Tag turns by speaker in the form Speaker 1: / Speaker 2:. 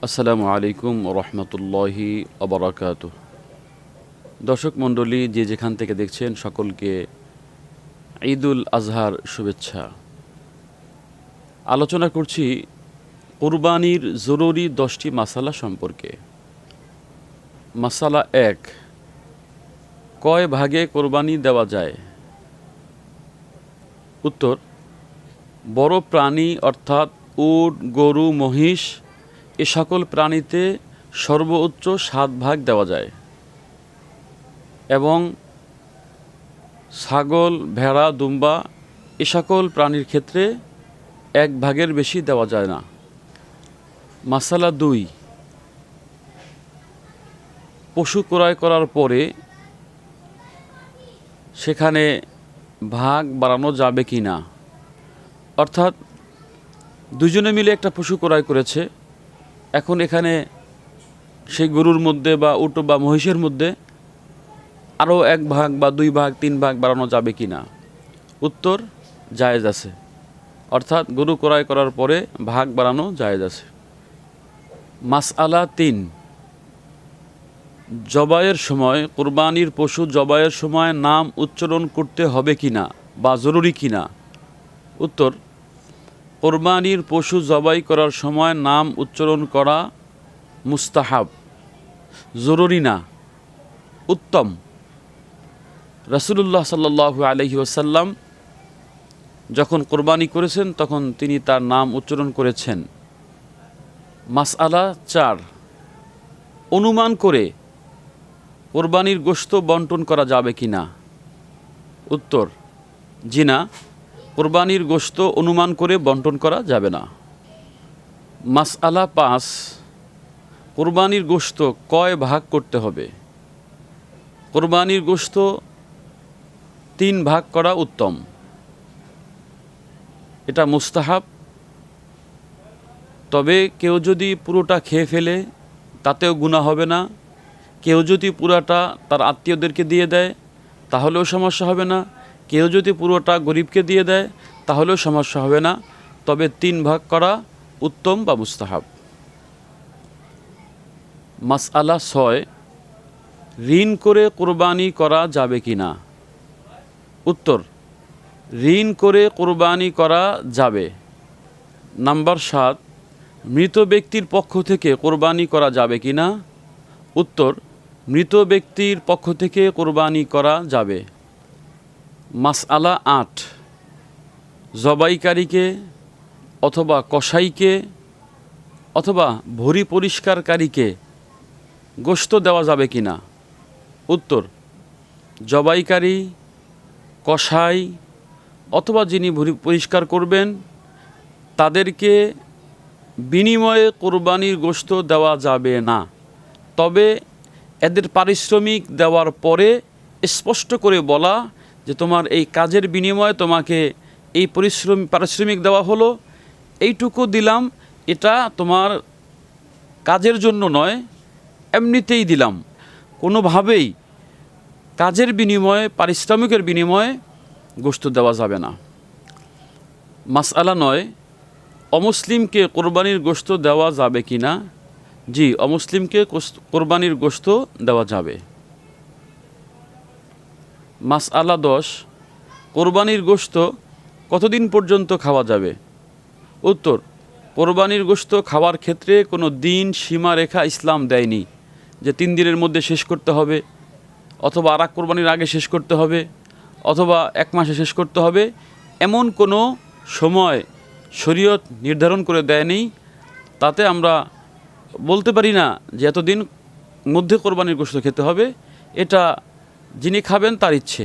Speaker 1: আসসালামু আলাইকুম রহমতুল্লাহি আবরাকাতুহ। দর্শক মণ্ডলী, যে যেখান থেকে দেখছেন সকলকে ঈদুল আজহার শুভেচ্ছা। আলোচনা করছি কুরবানির জরুরি 10টি মাসালা সম্পর্কে। মাসালা 1, কয় ভাগে কোরবানি দেওয়া যায়? উত্তর, বড় প্রাণী অর্থাৎ উট, গরু, মহিষ এ সকল প্রাণীতে সর্বোচ্চ 7 ভাগ দেওয়া যায় এবং ছাগল, ভেড়া, দুম্বা এ সকল প্রাণীর ক্ষেত্রে 1 ভাগের বেশি দেওয়া যায় না। মাসালা 2, পশু ক্রয় করার পরে সেখানে ভাগ বাড়ানো যাবে কি না। অর্থাৎ দুজনে মিলে একটা পশু ক্রয় করেছে, এখন এখানে সেই গরুর মধ্যে বা উট বা মহিষের মধ্যে আরও 1 ভাগ বা 2 ভাগ 3 ভাগ বাড়ানো যাবে কি না। উত্তর, জায়েজ আছে। অর্থাৎ গরু ক্রয় করার পরে ভাগ বাড়ানো জায়েজ আছে। মাসআলা 3, জবাইয়ের সময়, কুরবানির পশু জবাইয়ের সময় নাম উচ্চারণ করতে হবে কি না বা জরুরি কি না। উত্তর, কোরবানির পশু জবাই করার সময় নাম উচ্চারণ করা মুস্তাহাব, জরুরি না, উত্তম। রাসূলুল্লাহ সাল্লাল্লাহু আলাইহি ওয়াসাল্লাম যখন কোরবানি করেছেন তখন তিনি তার নাম উচ্চারণ করেছেন। মাসআলা 4, অনুমান করে কোরবানির গোশত বন্টন করা যাবে কি না। উত্তর, জি না, কোরবানির গোশত অনুমান করে বন্টন করা যাবে না। মাসআলা 5, কোরবানির গোশত কয় ভাগ করতে হবে। কোরবানির গোশত 3 ভাগ করা উত্তম, এটা মুস্তাহাব। তবে কেউ যদি পুরোটা খেয়ে ফেলে তাতেও গুনাহ হবে না, কেউ যদি পুরোটা তার আত্মীয়দেরকে দিয়ে দেয় তাহলেও সমস্যা হবে না, কেউ যদি পুরোটা গরিবকে দিয়ে দেয় তাহলেও সমস্যা হবে না। তবে 3 ভাগ করা উত্তম বা মুস্তাহাব। মাসআলা 6, ঋণ করে কোরবানি করা যাবে কি না। উত্তর, ঋণ করে কোরবানি করা যাবে। নাম্বার 7, মৃত ব্যক্তির পক্ষ থেকে কোরবানি করা যাবে কি না। উত্তর, মৃত ব্যক্তির পক্ষ থেকে কোরবানি করা যাবে। মাসআলা 8, জবাইকারীকে অথবা কসাইকে অথবা ভরি পরিষ্কারকারীকে গোশত দেওয়া যাবে কি না। উত্তর, জবাইকারী, কসাই অথবা যিনি ভরি পরিষ্কার করবেন তাদেরকে বিনিময়ে কোরবানির গোশত দেওয়া যাবে না। তবে এদের পারিশ্রমিক দেওয়ার পরে স্পষ্ট করে বলা যে তোমার এই কাজের বিনিময়ে তোমাকে এই পারিশ্রমিক দেওয়া হলো, এইটুকু দিলাম, এটা তোমার কাজের জন্য নয়, এমনিতেই দিলাম। কোনোভাবেই কাজের বিনিময়ে, পারিশ্রমিকের বিনিময়ে গোশত দেওয়া যাবে না। মাসআলা 9, অমুসলিমকে কোরবানির গোশত দেওয়া যাবে কি না। জি, অমুসলিমকে কোরবানির গোশত দেওয়া যাবে। মাসআলা 10, কোরবানির গোশত কতদিন পর্যন্ত খাওয়া যাবে। উত্তর, কোরবানির গোশত খাওয়ার ক্ষেত্রে কোনো দিন সীমারেখা ইসলাম দেয়নি যে 3 দিনের মধ্যে শেষ করতে হবে, অথবা আরেক কোরবানির আগে শেষ করতে হবে, অথবা 1 মাসে শেষ করতে হবে। এমন কোনো সময় শরীয়ত নির্ধারণ করে দেয়নি। তাতে আমরা বলতে পারি না যে এতদিন মধ্যে কোরবানির গোশত খেতে হবে। এটা যিনি খাবেন তার ইচ্ছে।